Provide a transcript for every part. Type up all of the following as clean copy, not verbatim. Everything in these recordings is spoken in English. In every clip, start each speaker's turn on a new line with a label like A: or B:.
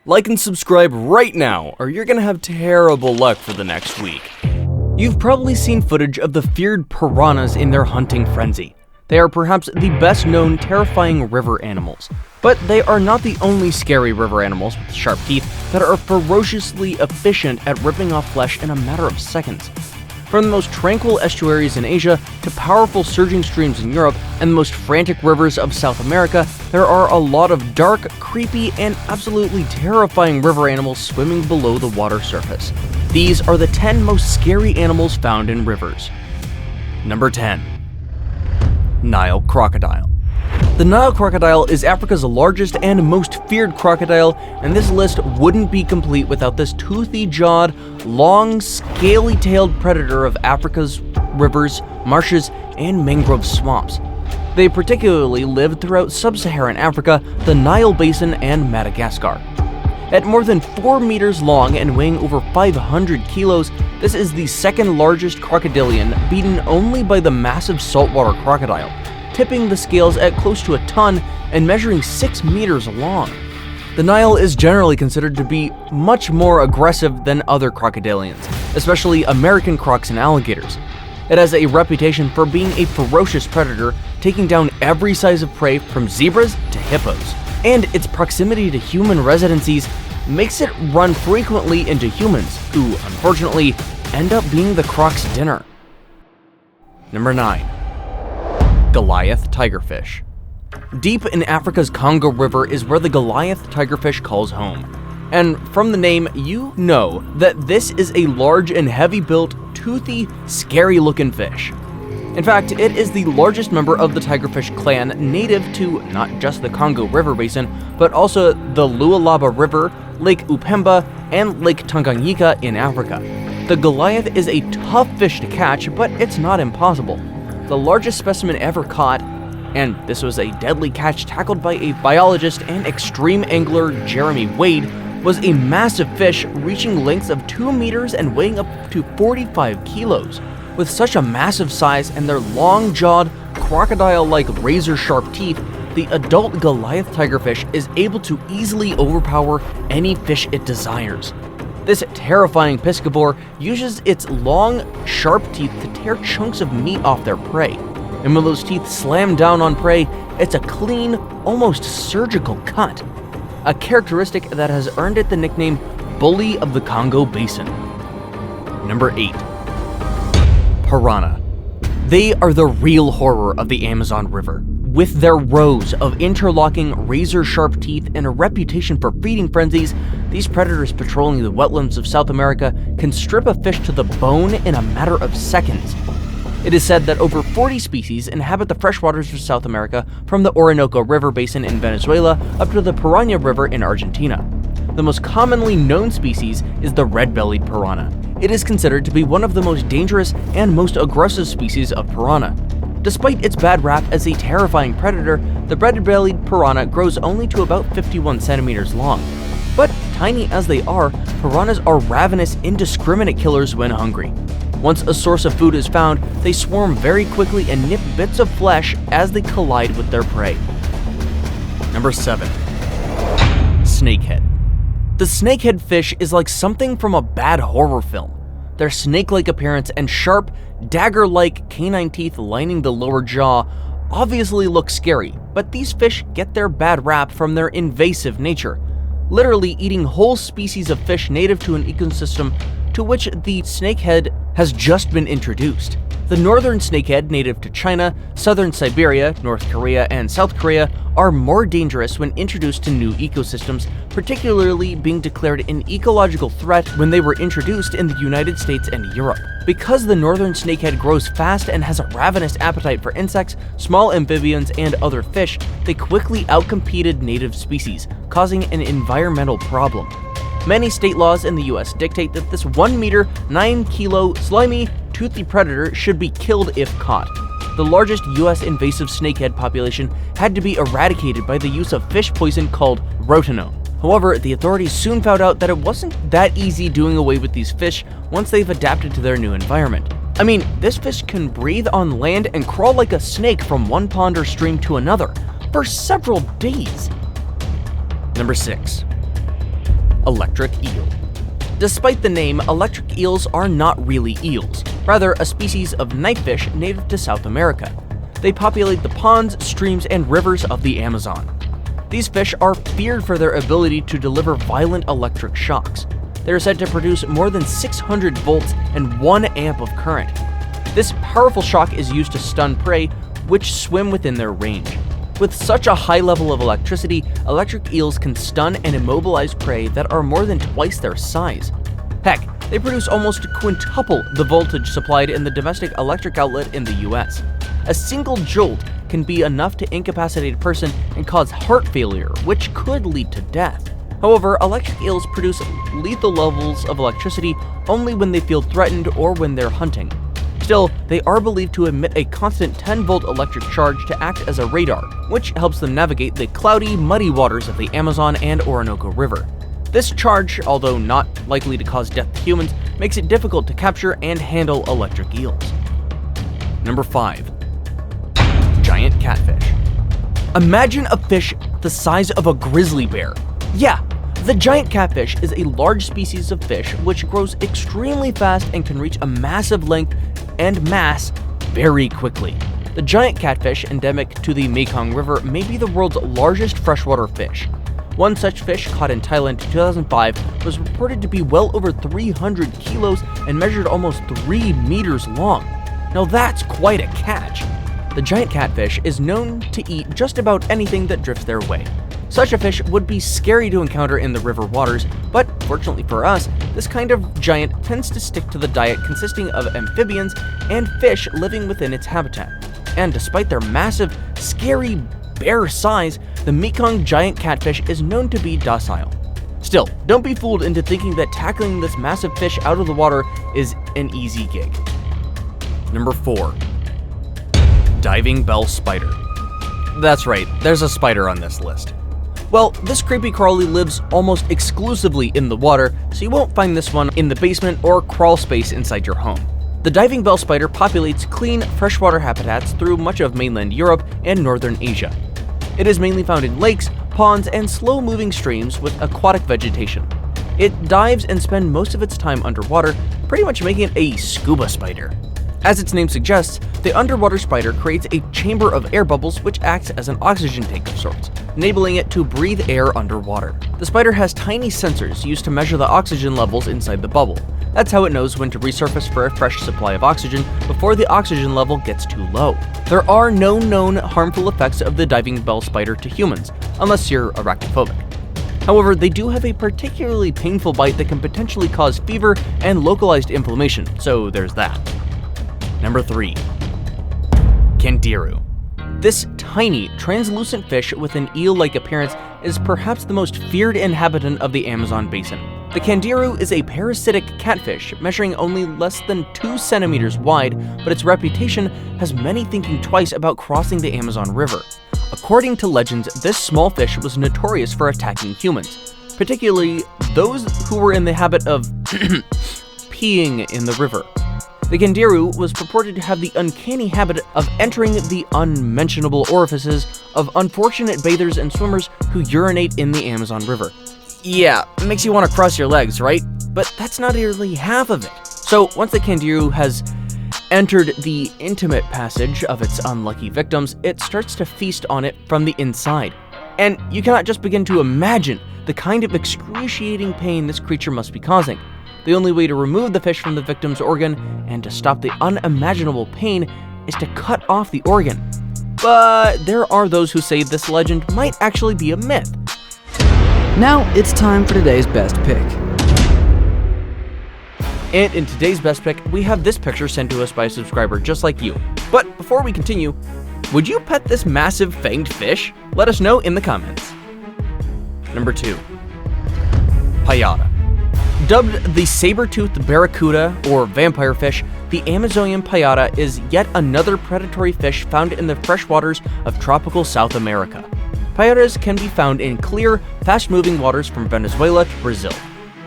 A: Like and subscribe right now, or you're gonna have terrible luck for the next week. You've probably seen footage of the feared piranhas in their hunting frenzy. They are perhaps the best known terrifying river animals, but they are not the only scary river animals with sharp teeth that are ferociously efficient at ripping off flesh in a matter of seconds. From the most tranquil estuaries in Asia to powerful surging streams in Europe and the most frantic rivers of South America, there are a lot of dark, creepy, and absolutely terrifying river animals swimming below the water surface. These are the 10 most scary animals found in rivers. Number 10. Nile Crocodile. The Nile crocodile is Africa's largest and most feared crocodile, and this list wouldn't be complete without this toothy-jawed, long, scaly-tailed predator of Africa's rivers, marshes, and mangrove swamps. They particularly live throughout sub-Saharan Africa, the Nile Basin, and Madagascar. At more than 4 meters long and weighing over 500 kilos, this is the second largest crocodilian, beaten only by the massive saltwater crocodile, tipping the scales at close to a ton and measuring 6 meters long. The Nile is generally considered to be much more aggressive than other crocodilians, especially American crocs and alligators. It has a reputation for being a ferocious predator, taking down every size of prey from zebras to hippos. And its proximity to human residencies makes it run frequently into humans, who, unfortunately, end up being the croc's dinner. Number 9. Goliath Tigerfish. Deep in Africa's Congo River is where the Goliath Tigerfish calls home. And from the name, you know that this is a large and heavy-built, toothy, scary-looking fish. In fact, it is the largest member of the tigerfish clan, native to not just the Congo River Basin, but also the Lualaba River, Lake Upemba, and Lake Tanganyika in Africa. The Goliath is a tough fish to catch, but it's not impossible. The largest specimen ever caught, and this was a deadly catch tackled by a biologist and extreme angler Jeremy Wade, was a massive fish reaching lengths of 2 meters and weighing up to 45 kilos. With such a massive size and their long-jawed, crocodile-like razor-sharp teeth, the adult Goliath tigerfish is able to easily overpower any fish it desires. This terrifying piscivore uses its long, sharp teeth to tear chunks of meat off their prey. And when those teeth slam down on prey, it's a clean, almost surgical cut. A characteristic that has earned it the nickname Bully of the Congo Basin. Number 8. Piranha. They are the real horror of the Amazon River. With their rows of interlocking razor-sharp teeth and a reputation for feeding frenzies, these predators patrolling the wetlands of South America can strip a fish to the bone in a matter of seconds. It is said that over 40 species inhabit the freshwaters of South America, from the Orinoco River Basin in Venezuela up to the Piranha River in Argentina. The most commonly known species is the red-bellied piranha. It is considered to be one of the most dangerous and most aggressive species of piranha. Despite its bad rap as a terrifying predator, the red-bellied piranha grows only to about 51 centimeters long. But tiny as they are, piranhas are ravenous, indiscriminate killers when hungry. Once a source of food is found, they swarm very quickly and nip bits of flesh as they collide with their prey. Number 7. Snakehead. The snakehead fish is like something from a bad horror film. Their snake-like appearance and sharp, dagger-like canine teeth lining the lower jaw obviously look scary, but these fish get their bad rap from their invasive nature, literally eating whole species of fish native to an ecosystem to which the snakehead has just been introduced. The northern snakehead, native to China, southern Siberia, North Korea, and South Korea, are more dangerous when introduced to new ecosystems, particularly being declared an ecological threat when they were introduced in the United States and Europe. Because the northern snakehead grows fast and has a ravenous appetite for insects, small amphibians, and other fish, they quickly outcompeted native species, causing an environmental problem. Many state laws in the US dictate that this 1 meter, 9 kilo, slimy, toothy predator should be killed if caught. The largest US invasive snakehead population had to be eradicated by the use of fish poison called rotenone. However, the authorities soon found out that it wasn't that easy doing away with these fish once they've adapted to their new environment. I mean, this fish can breathe on land and crawl like a snake from one pond or stream to another for several days. Number 6. electric eel. Despite the name, electric eels are not really eels, rather a species of knifefish native to South America. They populate the ponds, streams, and rivers of the Amazon. These fish are feared for their ability to deliver violent electric shocks. They are said to produce more than 600 volts and 1 amp of current. This powerful shock is used to stun prey, which swim within their range. With such a high level of electricity, electric eels can stun and immobilize prey that are more than twice their size. Heck, they produce almost quintuple the voltage supplied in the domestic electric outlet in the US. A single jolt can be enough to incapacitate a person and cause heart failure, which could lead to death. However, electric eels produce lethal levels of electricity only when they feel threatened or when they're hunting. Still, they are believed to emit a constant 10-volt electric charge to act as a radar, which helps them navigate the cloudy, muddy waters of the Amazon and Orinoco River. This charge, although not likely to cause death to humans, makes it difficult to capture and handle electric eels. Number 5. Giant catfish. Imagine a fish the size of a grizzly bear. Yeah, the giant catfish is a large species of fish which grows extremely fast and can reach a massive length and mass very quickly. The giant catfish, endemic to the Mekong River, may be the world's largest freshwater fish. One such fish, caught in Thailand in 2005, was reported to be well over 300 kilos and measured almost 3 meters long. Now that's quite a catch. The giant catfish is known to eat just about anything that drifts their way. Such a fish would be scary to encounter in the river waters, but fortunately for us, this kind of giant tends to stick to the diet consisting of amphibians and fish living within its habitat. And despite their massive, scary bear size, the Mekong giant catfish is known to be docile. Still, don't be fooled into thinking that tackling this massive fish out of the water is an easy gig. Number 4. Diving bell spider. That's right, there's a spider on this list. Well, this creepy crawly lives almost exclusively in the water, so you won't find this one in the basement or crawl space inside your home. The diving bell spider populates clean, freshwater habitats through much of mainland Europe and northern Asia. It is mainly found in lakes, ponds, and slow-moving streams with aquatic vegetation. It dives and spends most of its time underwater, pretty much making it a scuba spider. As its name suggests, the underwater spider creates a chamber of air bubbles which acts as an oxygen tank of sorts, enabling it to breathe air underwater. The spider has tiny sensors used to measure the oxygen levels inside the bubble. That's how it knows when to resurface for a fresh supply of oxygen before the oxygen level gets too low. There are no known harmful effects of the diving bell spider to humans, unless you're arachnophobic. However, they do have a particularly painful bite that can potentially cause fever and localized inflammation, so there's that. Number 3. Candiru. This tiny, translucent fish with an eel-like appearance is perhaps the most feared inhabitant of the Amazon basin. The Candiru is a parasitic catfish measuring only less than 2 centimeters wide, but its reputation has many thinking twice about crossing the Amazon River. According to legends, this small fish was notorious for attacking humans, particularly those who were in the habit of peeing in the river. The Candiru was purported to have the uncanny habit of entering the unmentionable orifices of unfortunate bathers and swimmers who urinate in the Amazon River. Yeah, it makes you want to cross your legs, right? But that's not nearly half of it. So once the Candiru has entered the intimate passage of its unlucky victims, it starts to feast on it from the inside. And you cannot just begin to imagine the kind of excruciating pain this creature must be causing. The only way to remove the fish from the victim's organ and to stop the unimaginable pain is to cut off the organ. But there are those who say this legend might actually be a myth.
B: Now it's time for today's best pick.
A: And in today's best pick, we have this picture sent to us by a subscriber just like you. But before we continue, would you pet this massive fanged fish? Let us know in the comments. Number 2. Payata. Dubbed the saber-toothed barracuda or vampire fish, the Amazonian payata is yet another predatory fish found in the freshwaters of tropical South America. Payatas can be found in clear, fast-moving waters from Venezuela to Brazil.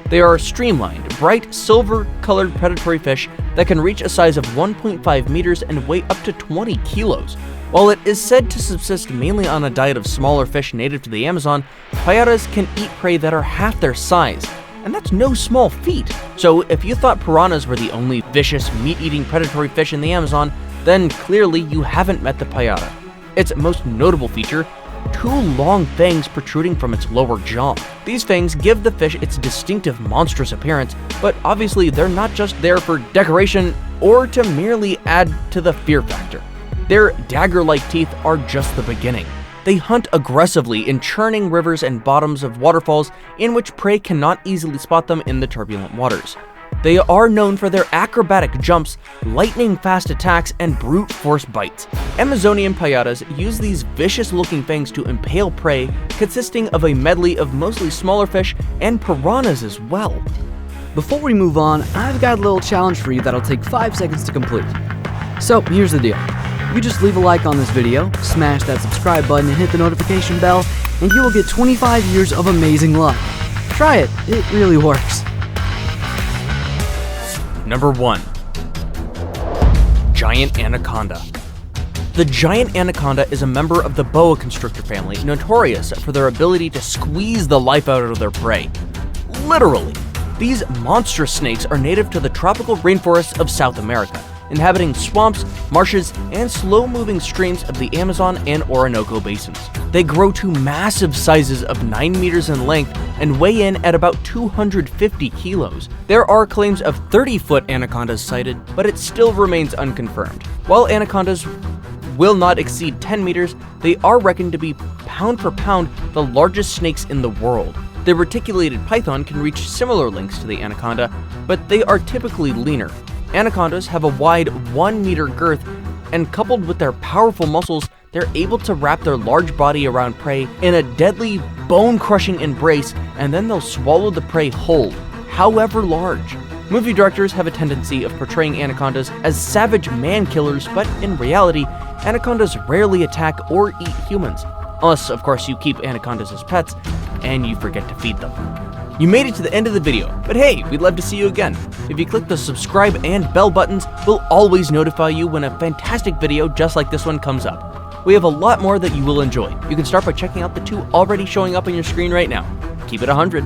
A: They are streamlined, bright, silver-colored predatory fish that can reach a size of 1.5 meters and weigh up to 20 kilos. While it is said to subsist mainly on a diet of smaller fish native to the Amazon, Payatas can eat prey that are half their size, and that's no small feat. So if you thought piranhas were the only vicious, meat-eating predatory fish in the Amazon, then clearly you haven't met the Payata. Its most notable feature: two long fangs protruding from its lower jaw. These fangs give the fish its distinctive monstrous appearance, but obviously they're not just there for decoration or to merely add to the fear factor. Their dagger-like teeth are just the beginning. They hunt aggressively in churning rivers and bottoms of waterfalls in which prey cannot easily spot them in the turbulent waters. They are known for their acrobatic jumps, lightning-fast attacks, and brute force bites. Amazonian payatas use these vicious-looking fangs to impale prey, consisting of a medley of mostly smaller fish and piranhas as well.
B: Before we move on, I've got a little challenge for you that'll take 5 seconds to complete. So here's the deal. You just leave a like on this video, smash that subscribe button and hit the notification bell, and you will get 25 years of amazing luck. Try it, it really works.
A: Number 1. Giant Anaconda. The giant anaconda is a member of the boa constrictor family, notorious for their ability to squeeze the life out of their prey. Literally. These monstrous snakes are native to the tropical rainforests of South America, inhabiting swamps, marshes, and slow-moving streams of the Amazon and Orinoco basins. They grow to massive sizes of 9 meters in length and weigh in at about 250 kilos. There are claims of 30-foot anacondas sighted, but it still remains unconfirmed. While anacondas will not exceed 10 meters, they are reckoned to be pound for pound the largest snakes in the world. The reticulated python can reach similar lengths to the anaconda, but they are typically leaner. Anacondas have a wide 1-meter girth, and coupled with their powerful muscles, they're able to wrap their large body around prey in a deadly, bone-crushing embrace, and then they'll swallow the prey whole, however large. Movie directors have a tendency of portraying anacondas as savage man-killers, but in reality, anacondas rarely attack or eat humans. Unless, of course, you keep anacondas as pets, and you forget to feed them. You made it to the end of the video, but hey, we'd love to see you again. If you click the subscribe and bell buttons, we'll always notify you when a fantastic video just like this one comes up. We have a lot more that you will enjoy. You can start by checking out the 2 already showing up on your screen right now. Keep it 100.